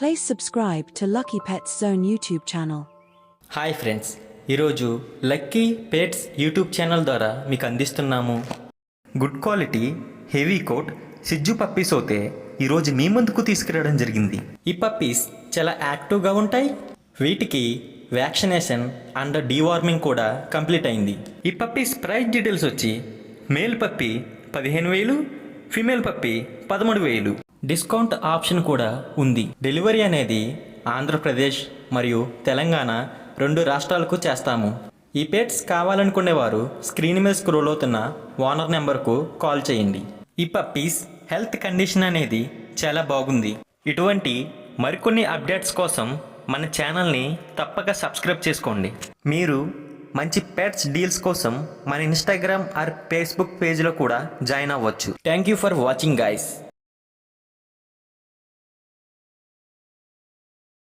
Please subscribe to Lucky Pets Zone YouTube channel. Hi friends, ఈరోజు lucky pets YouTube channel ద్వారా మీకు అందిస్తున్నాము good quality heavy coat సిజ్జు puppies అయితే ఈరోజు మీ ముందుకు తీసుకురావడం జరిగింది. ఈ పప్పీస్ చాలా యాక్టివ్గా ఉంటాయి. వీటికి వ్యాక్సినేషన్ అండ్ డీవార్మింగ్ కూడా కంప్లీట్ అయింది. ఈ పప్పీస్ ప్రైస్ డీటెయిల్స్ వచ్చి male puppy 15,000, female puppy 13,000. Discount option కూడా ఉంది. డెలివరీ అనేది ఆంధ్రప్రదేశ్ మరియు తెలంగాణ 2 రాష్ట్రాలకు చేస్తాము. ఈ పెట్స్ కావాలనుకునేవారు స్క్రీన్ మీద స్క్రోల్ అవుతున్న ఓనర్ నెంబర్కు కాల్ చేయండి. ఈ పప్పీస్ హెల్త్ కండిషన్ అనేది చాలా బాగుంది. ఇటువంటి మరికొన్ని అప్డేట్స్ కోసం మన ఛానల్ని తప్పక సబ్స్క్రైబ్ చేసుకోండి. మీరు మంచి పెట్స్ డీల్స్ కోసం మన ఇన్స్టాగ్రామ్ ఆర్ ఫేస్బుక్ పేజ్లో కూడా జాయిన్ అవ్వచ్చు. Thank you for watching guys.